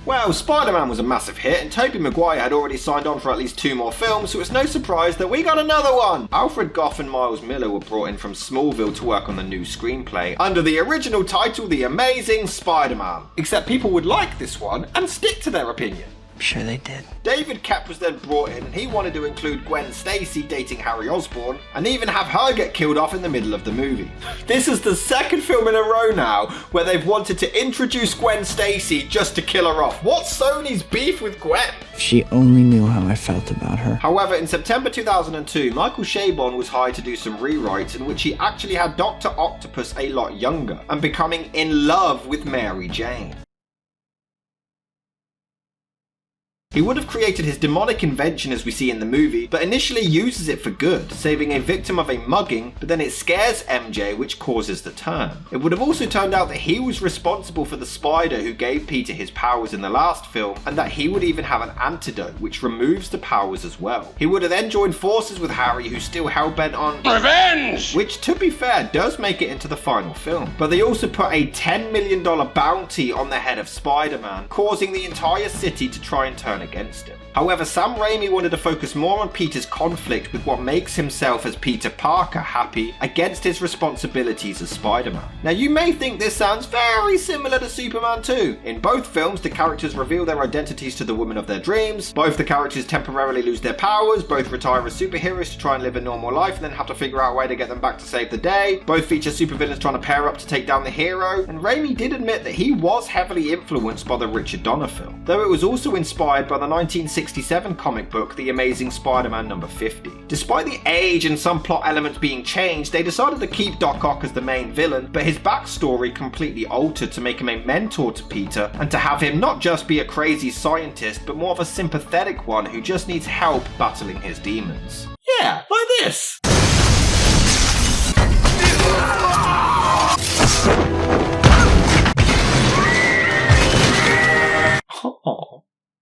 Well, Spider-Man was a massive hit and Tobey Maguire had already signed on for at least 2 more films, so it's no surprise that we got another one! Alfred Gough and Miles Miller were brought in from Smallville to work on the new screenplay under the original title The Amazing Spider-Man. Except people would like this one and stick to their opinion. Sure they did. David Koepp was then brought in and he wanted to include Gwen Stacy dating Harry Osborn and even have her get killed off in the middle of the movie. This is the second film in a row now where they've wanted to introduce Gwen Stacy just to kill her off. What's Sony's beef with Gwen? If she only knew how I felt about her. However, in September 2002, Michael Chabon was hired to do some rewrites in which he actually had Dr. Octopus a lot younger and becoming in love with Mary Jane. He would have created his demonic invention as we see in the movie, but initially uses it for good, saving a victim of a mugging, but then it scares MJ, which causes the turn. It would have also turned out that he was responsible for the spider who gave Peter his powers in the last film, and that he would even have an antidote which removes the powers as well. He would have then joined forces with Harry, who's still hellbent on revenge, which to be fair does make it into the final film. But they also put a $10 million bounty on the head of Spider-Man, causing the entire city to try and turn against him. However, Sam Raimi wanted to focus more on Peter's conflict with what makes himself as Peter Parker happy against his responsibilities as Spider-Man. Now you may think this sounds very similar to Superman 2. In both films, the characters reveal their identities to the woman of their dreams, both the characters temporarily lose their powers, both retire as superheroes to try and live a normal life and then have to figure out a way to get them back to save the day, both feature supervillains trying to pair up to take down the hero, and Raimi did admit that he was heavily influenced by the Richard Donner film, though it was also inspired by the 1967 comic book The Amazing Spider-Man number 50. Despite the age and some plot elements being changed, they decided to keep Doc Ock as the main villain, but his backstory completely altered to make him a mentor to Peter and to have him not just be a crazy scientist but more of a sympathetic one who just needs help battling his demons. Yeah, like this! Oh.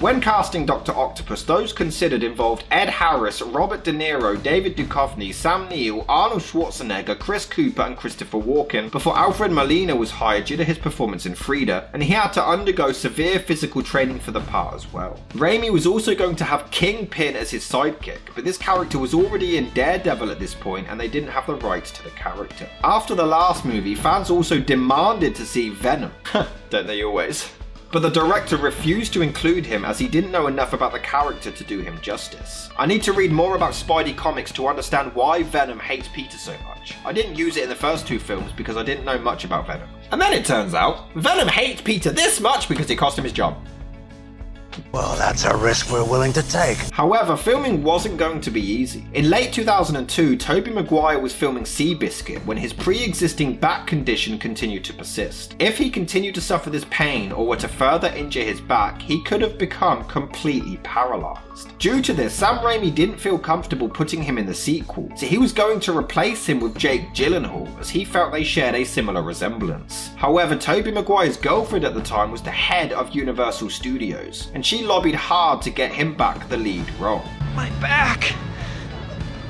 When casting Dr. Octopus, those considered involved Ed Harris, Robert De Niro, David Duchovny, Sam Neill, Arnold Schwarzenegger, Chris Cooper and Christopher Walken, before Alfred Molina was hired due to his performance in Frida, and he had to undergo severe physical training for the part as well. Raimi was also going to have Kingpin as his sidekick, but this character was already in Daredevil at this point and they didn't have the rights to the character. After the last movie, fans also demanded to see Venom. Don't they always? But the director refused to include him as he didn't know enough about the character to do him justice. I need to read more about Spidey comics to understand why Venom hates Peter so much. I didn't use it in the first 2 films because I didn't know much about Venom. And then it turns out, Venom hates Peter this much because it cost him his job. Well, that's a risk we're willing to take. However, filming wasn't going to be easy. In late 2002, Tobey Maguire was filming Seabiscuit when his pre-existing back condition continued to persist. If he continued to suffer this pain or were to further injure his back, he could have become completely paralyzed. Due to this, Sam Raimi didn't feel comfortable putting him in the sequel, so he was going to replace him with Jake Gyllenhaal as he felt they shared a similar resemblance. However, Tobey Maguire's girlfriend at the time was the head of Universal Studios, and she lobbied hard to get him back the lead role. My back!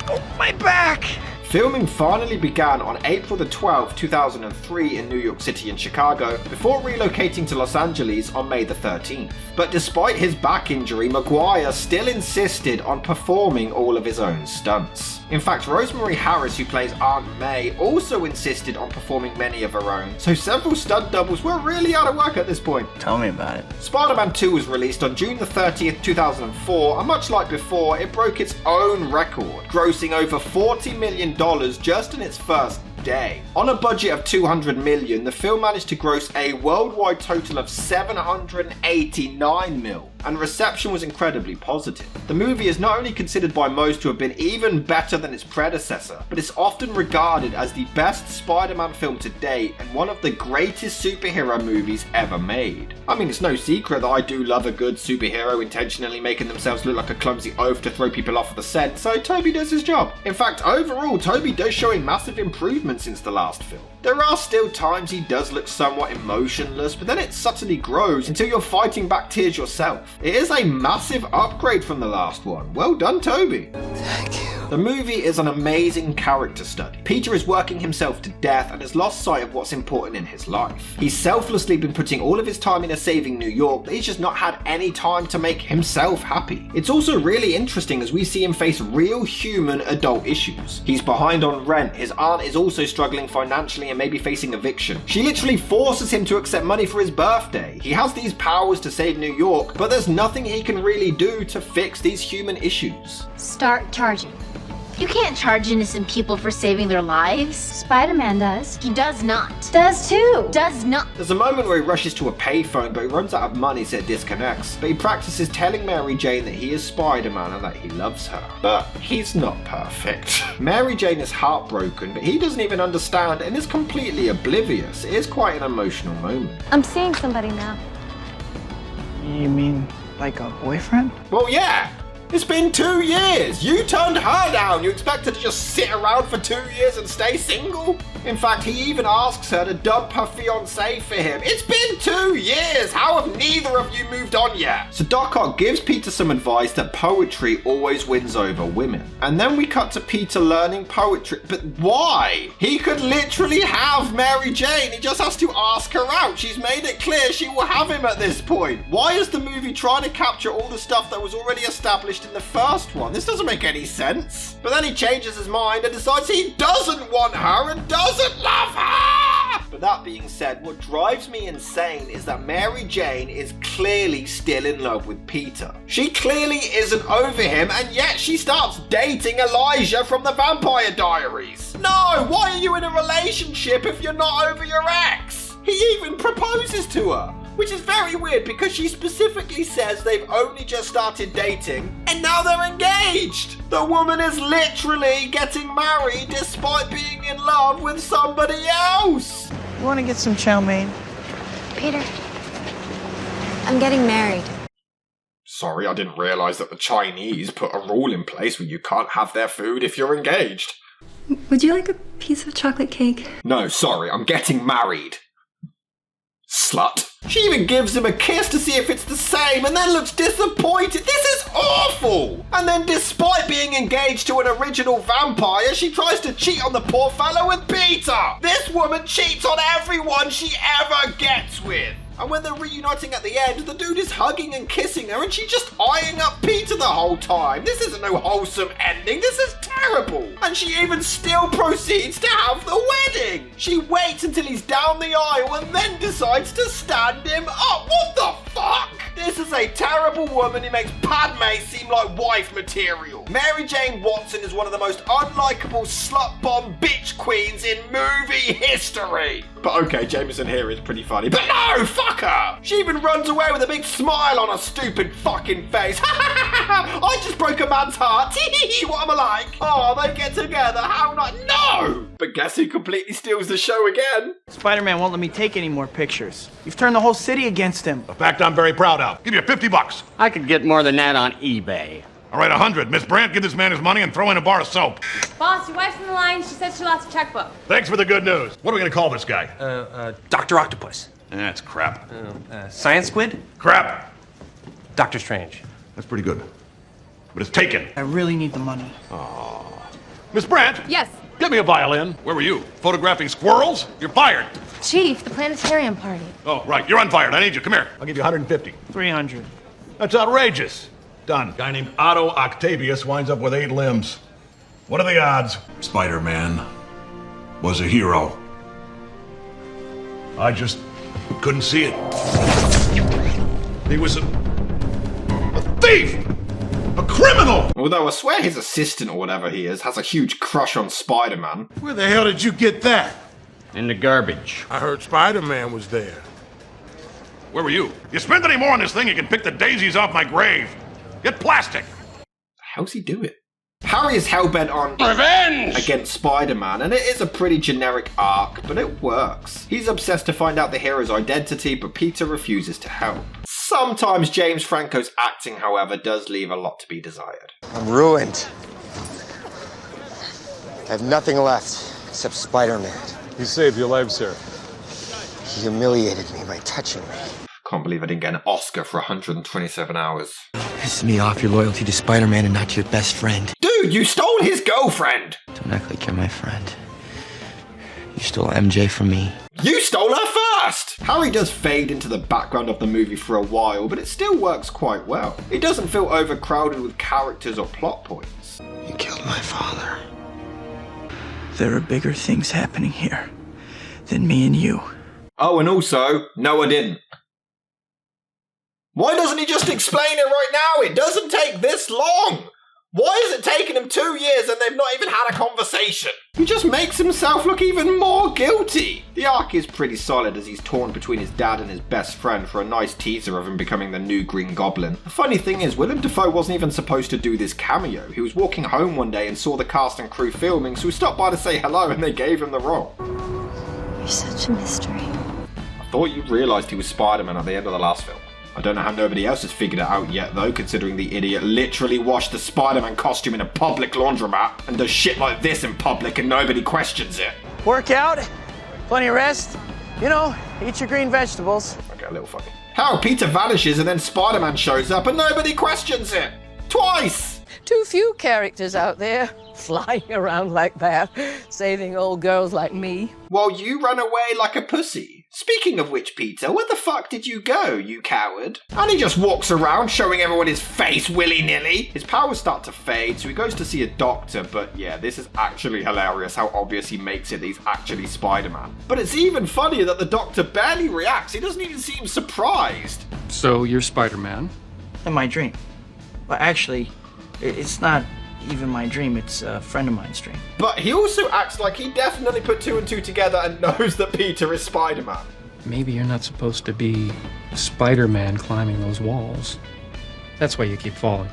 Oh, my back! Filming finally began on April the 12th, 2003 in New York City and Chicago, before relocating to Los Angeles on May the 13th. But despite his back injury, Maguire still insisted on performing all of his own stunts. In fact, Rosemary Harris, who plays Aunt May, also insisted on performing many of her own, so several stunt doubles were really out of work at this point. Tell me about it. Spider-Man 2 was released on June the 30th, 2004, and much like before, it broke its own record, grossing over $40 million just in its first day. On a budget of $200 million, the film managed to gross a worldwide total of $789 million, and reception was incredibly positive. The movie is not only considered by most to have been even better than its predecessor, but it's often regarded as the best Spider-Man film to date and one of the greatest superhero movies ever made. I mean, it's no secret that I do love a good superhero intentionally making themselves look like a clumsy oaf to throw people off of the scent, so Tobey does his job. In fact, overall, Tobey does show a massive improvement since the last film. There are still times he does look somewhat emotionless, but then it subtly grows until you're fighting back tears yourself. It is a massive upgrade from the last one. Well done, Tobey. Thank you. The movie is an amazing character study. Peter is working himself to death and has lost sight of what's important in his life. He's selflessly been putting all of his time into saving New York, but he's just not had any time to make himself happy. It's also really interesting as we see him face real human adult issues. He's behind on rent, his aunt is also struggling financially and maybe facing eviction. She literally forces him to accept money for his birthday. He has these powers to save New York, but there's nothing he can really do to fix these human issues. Start charging. You can't charge innocent people for saving their lives. Spider-Man does. He does not. Does too. Does not. There's a moment where he rushes to a payphone, but he runs out of money, so it disconnects. But he practices telling Mary Jane that he is Spider-Man and that he loves her. But he's not perfect. Mary Jane is heartbroken, but he doesn't even understand and is completely oblivious. It is quite an emotional moment. I'm seeing somebody now. You mean like a boyfriend? Well, yeah. It's been 2 years! You turned her down! You expect her to just sit around for 2 years and stay single? In fact, he even asks her to dump her fiancé for him. It's been 2 years! How have neither of you moved on yet? So Doc Ock gives Peter some advice that poetry always wins over women. And then we cut to Peter learning poetry. But why? He could literally have Mary Jane. He just has to ask her out. She's made it clear she will have him at this point. Why is the movie trying to capture all the stuff that was already established in the first one? This doesn't make any sense. But then he changes his mind and decides he doesn't want her and doesn't love her! But that being said, what drives me insane is that Mary Jane is clearly still in love with Peter. She clearly isn't over him, and yet she starts dating Elijah from the Vampire Diaries. No! Why are you in a relationship if you're not over your ex? He even proposes to her. Which is very weird because she specifically says they've only just started dating and now they're engaged. The woman is literally getting married despite being in love with somebody else. You want to get some chow mein? Peter, I'm getting married. Sorry, I didn't realize that the Chinese put a rule in place where you can't have their food if you're engaged. Would you like a piece of chocolate cake? No, sorry, I'm getting married. Slut. She even gives him a kiss to see if it's the same and then looks disappointed. This is awful! And then despite being engaged to an original vampire, she tries to cheat on the poor fellow with Peter! This woman cheats on everyone she ever gets with! And when they're reuniting at the end, the dude is hugging and kissing her and she's just eyeing up Peter the whole time. This isn't no wholesome ending, this is terrible. And she even still proceeds to have the wedding. She waits until he's down the aisle and then decides to stand him up. What the fuck? This is a terrible woman who makes Padme seem like wife material. Mary Jane Watson is one of the most unlikable slut bomb bitch queens in movie history. But okay, Jameson here is pretty funny. But no, fuck her! She even runs away with a big smile on her stupid fucking face. I just broke a man's heart. What am I like? Oh, they get together. How not? No! But guess who completely steals the show again? Spider-Man won't let me take any more pictures. You've turned the whole city against him. A fact I'm very proud of. Give you $50. I could get more than that on eBay. All right, 100. Miss Brandt, give this man his money and throw in a bar of soap. Boss, your wife's on the line. She said she lost a checkbook. Thanks for the good news. What are we gonna call this guy? Dr. Octopus. That's crap. Science Squid? Crap. Doctor Strange. That's pretty good. But it's taken. I really need the money. Miss Brandt? Yes. Get me a violin. Where were you? Photographing squirrels? You're fired. Chief, the planetarium party. Oh, right. You're unfired. I need you. Come here. I'll give you 150. 300. That's outrageous. Done. Guy named Otto Octavius winds up with 8 limbs. What are the odds? Spider-Man was a hero. I just couldn't see it. He was a thief! A criminal! Although I swear his assistant or whatever he is has a huge crush on Spider-Man. Where the hell did you get that? In the garbage. I heard Spider-Man was there. Where were you? You spend any more on this thing, you can pick the daisies off my grave. Get plastic. How's he do it? Harry is hellbent on Revenge! against Spider-Man, and it is a pretty generic arc, but it works. He's obsessed to find out the hero's identity, but Peter refuses to help. Sometimes James Franco's acting, however, does leave a lot to be desired. I'm ruined. I have nothing left except Spider-Man. He saved your life, sir. He humiliated me by touching me. Can't believe I didn't get an Oscar for 127 hours. Piss me off your loyalty to Spider-Man and not your best friend. Dude, you stole his girlfriend! Don't act like you're my friend. You stole MJ from me. You stole her first! Harry does fade into the background of the movie for a while, but it still works quite well. It doesn't feel overcrowded with characters or plot points. You killed my father. There are bigger things happening here than me and you. Oh, and also, no I didn't. Why doesn't he just explain it right now? It doesn't take this long! Why is it taking him 2 years and they've not even had a conversation? He just makes himself look even more guilty. The arc is pretty solid as he's torn between his dad and his best friend for a nice teaser of him becoming the new Green Goblin. The funny thing is, Willem Dafoe wasn't even supposed to do this cameo. He was walking home one day and saw the cast and crew filming, so he stopped by to say hello and they gave him the role. You're such a mystery. I thought you realised he was Spider-Man at the end of the last film. I don't know how nobody else has figured it out yet though, considering the idiot literally washed the Spider-Man costume in a public laundromat and does shit like this in public and nobody questions it. Work out, plenty of rest, you know, eat your green vegetables. Okay, a little funny. How Peter vanishes and then Spider-Man shows up and nobody questions it? Twice! Too few characters out there flying around like that, saving old girls like me. While you run away like a pussy. Speaking of which, Peter, where the fuck did you go, you coward? And he just walks around showing everyone his face willy-nilly. His powers start to fade, so he goes to see a doctor, but yeah, this is actually hilarious how obvious he makes it that he's actually Spider-Man. But it's even funnier that the doctor barely reacts, he doesn't even seem surprised. So you're Spider-Man? In my dream. Well, actually, it's not even my dream, it's a friend of mine's dream. But he also acts like he definitely put 2 and 2 together and knows that Peter is Spider-Man. Maybe you're not supposed to be Spider-Man climbing those walls. That's why you keep falling.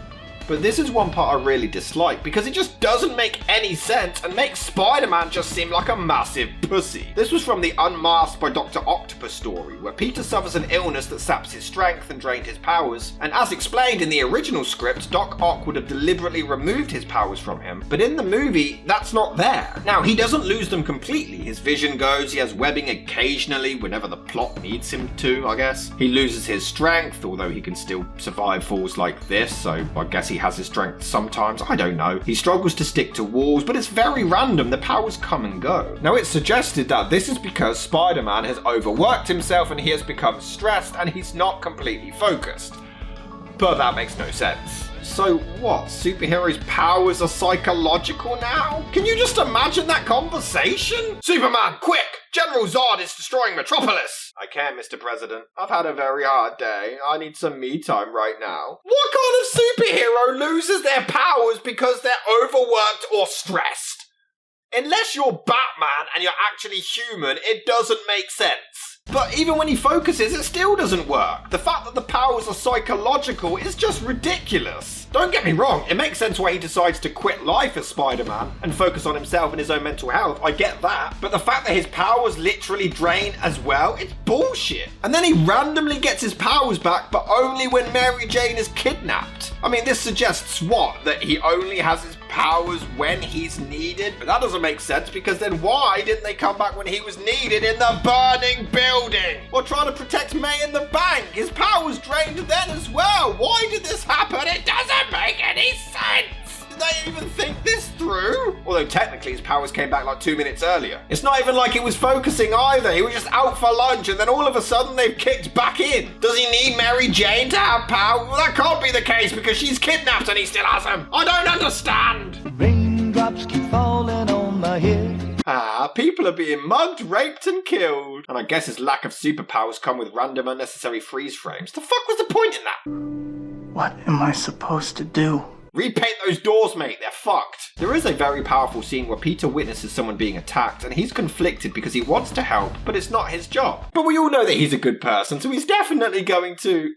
But this is one part I really dislike, because it just doesn't make any sense and makes Spider-Man just seem like a massive pussy. This was from the Unmasked by Dr. Octopus story, where Peter suffers an illness that saps his strength and drained his powers, and as explained in the original script, Doc Ock would have deliberately removed his powers from him, but in the movie, that's not there. Now, he doesn't lose them completely. His vision goes, he has webbing occasionally, whenever the plot needs him to, I guess. He loses his strength, although he can still survive falls like this, so I guess he has his strength sometimes, I don't know. He struggles to stick to walls, but it's very random, the powers come and go. Now it's suggested that this is because Spider-Man has overworked himself and he has become stressed and he's not completely focused. But that makes no sense. So what, superheroes' powers are psychological now? Can you just imagine that conversation? Superman, quick! General Zod is destroying Metropolis! I can't, Mr. President. I've had a very hard day. I need some me time right now. What kind of superhero loses their powers because they're overworked or stressed? Unless you're Batman and you're actually human, it doesn't make sense. But even when he focuses, it still doesn't work. The fact that the powers are psychological is just ridiculous. Don't get me wrong, it makes sense why he decides to quit life as Spider-Man and focus on himself and his own mental health, I get that. But the fact that his powers literally drain as well, it's bullshit. And then he randomly gets his powers back, but only when Mary Jane is kidnapped. I mean, this suggests what? That he only has his powers when he's needed? But that doesn't make sense, because then why didn't they come back when he was needed in the burning building? Or trying to protect May in the bank? His powers drained then as well. Why did this happen? It doesn't make any sense. Did they even think this through? Although technically his powers came back like 2 minutes earlier. It's not even like he was focusing either. He was just out for lunch and then all of a sudden they've kicked back in. Does he need Mary Jane to have power? Well, that can't be the case because she's kidnapped and he still has them. I don't understand. Raindrops keep falling on my head. People are being mugged, raped and killed. And I guess his lack of superpowers come with random unnecessary freeze frames. The fuck was the point in that? What am I supposed to do? Repaint those doors, mate. They're fucked. There is a very powerful scene where Peter witnesses someone being attacked and he's conflicted because he wants to help, but it's not his job. But we all know that he's a good person, so he's definitely going to...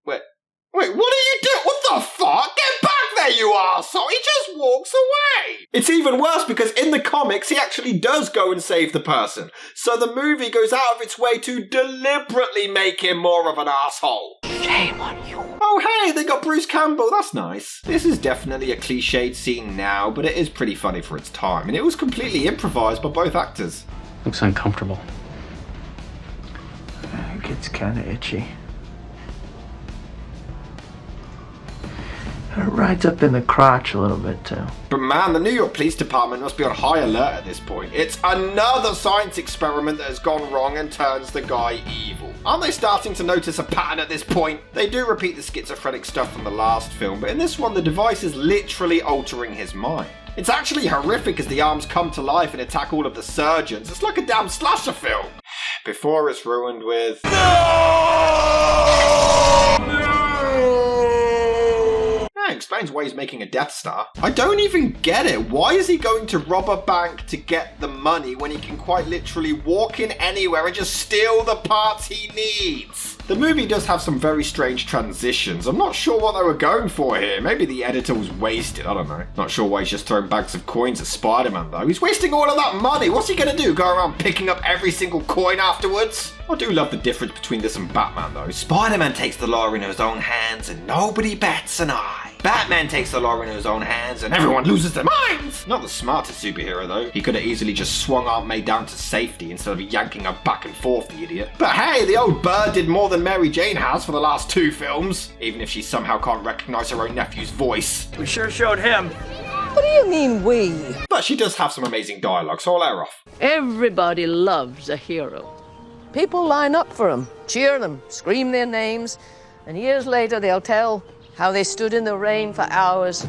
Wait, what are you doing? What the fuck? Get back there, you arsehole! He just walks away! It's even worse because in the comics, he actually does go and save the person. So the movie goes out of its way to deliberately make him more of an asshole. Shame on you. Oh hey, they got Bruce Campbell, that's nice. This is definitely a cliched scene now, but it is pretty funny for its time, and it was completely improvised by both actors. Looks uncomfortable. It It's kind of itchy. It rides up in the crotch a little bit too. But man, the New York Police Department must be on high alert at this point. It's another science experiment that has gone wrong and turns the guy evil. Aren't they starting to notice a pattern at this point? They do repeat the schizophrenic stuff from the last film, but in this one the device is literally altering his mind. It's actually horrific as the arms come to life and attack all of the surgeons. It's like a damn slasher film. Before it's ruined with... explains why he's making a Death Star. I don't even get it. Why is he going to rob a bank to get the money when he can quite literally walk in anywhere and just steal the parts he needs? The movie does have some very strange transitions. I'm not sure what they were going for here. Maybe the editor was wasted, I don't know. Not sure why he's just throwing bags of coins at Spider-Man though. He's wasting all of that money. What's he gonna do? Go around picking up every single coin afterwards? I do love the difference between this and Batman though. Spider-Man takes the law in his own hands and nobody bats an eye. Batman takes the law in his own hands and everyone loses their minds! Not the smartest superhero though. He could have easily just swung Aunt May down to safety instead of yanking her back and forth, the idiot. But hey, the old bird did more than Mary Jane has for the last 2 films. Even if she somehow can't recognize her own nephew's voice. We sure showed him. What do you mean, we? But she does have some amazing dialogue, so I'll let her off. Everybody loves a hero. People line up for them, cheer them, scream their names, and years later they'll tell how they stood in the rain for hours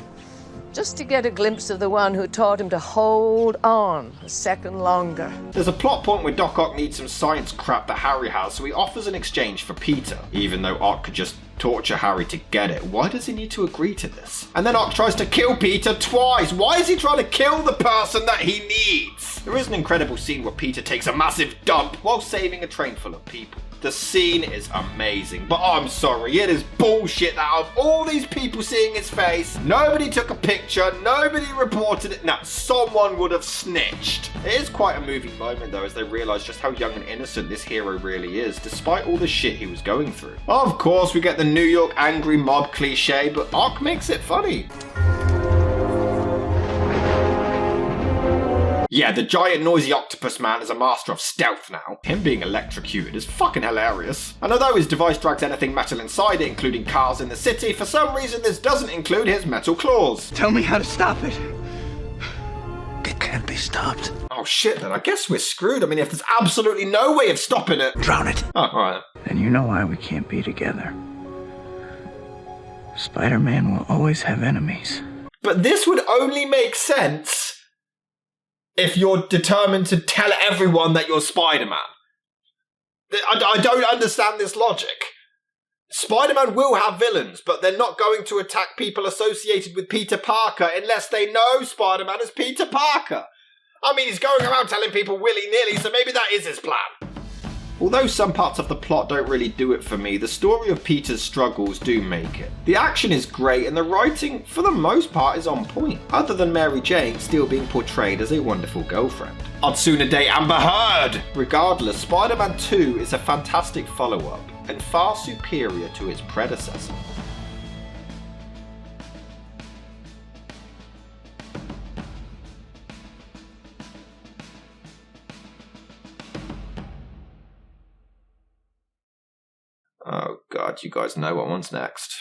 just to get a glimpse of the one who taught him to hold on a second longer. There's a plot point where Doc Ock needs some science crap that Harry has, so he offers an exchange for Peter. Even though Ock could just torture Harry to get it, why does he need to agree to this? And then Ock tries to kill Peter twice. Why is he trying to kill the person that he needs? There is an incredible scene where Peter takes a massive dump while saving a train full of people. The scene is amazing, but I'm sorry, it is bullshit that out of all these people seeing his face, nobody took a picture, nobody reported it. Now, someone would have snitched. It is quite a moving moment though, as they realise just how young and innocent this hero really is, despite all the shit he was going through. Of course, we get the New York angry mob cliche, but Ock makes it funny. Yeah, the giant noisy octopus man is a master of stealth now. Him being electrocuted is fucking hilarious. And although his device drags anything metal inside it, including cars in the city, for some reason this doesn't include his metal claws. Tell me how to stop it. It can't be stopped. Oh shit, then I guess we're screwed. I mean, if there's absolutely no way of stopping it. Drown it. Oh, alright. Then you know why we can't be together. Spider-Man will always have enemies. But this would only make sense if you're determined to tell everyone that you're Spider-Man. I don't understand this logic. Spider-Man will have villains, but they're not going to attack people associated with Peter Parker unless they know Spider-Man is Peter Parker. I mean, he's going around telling people willy-nilly, so maybe that is his plan. Although some parts of the plot don't really do it for me, the story of Peter's struggles do make it. The action is great and the writing, for the most part, is on point, other than Mary Jane still being portrayed as a wonderful girlfriend. I'd sooner date Amber Heard! Regardless, Spider-Man 2 is a fantastic follow-up, and far superior to its predecessor. Oh god, you guys know what one's next.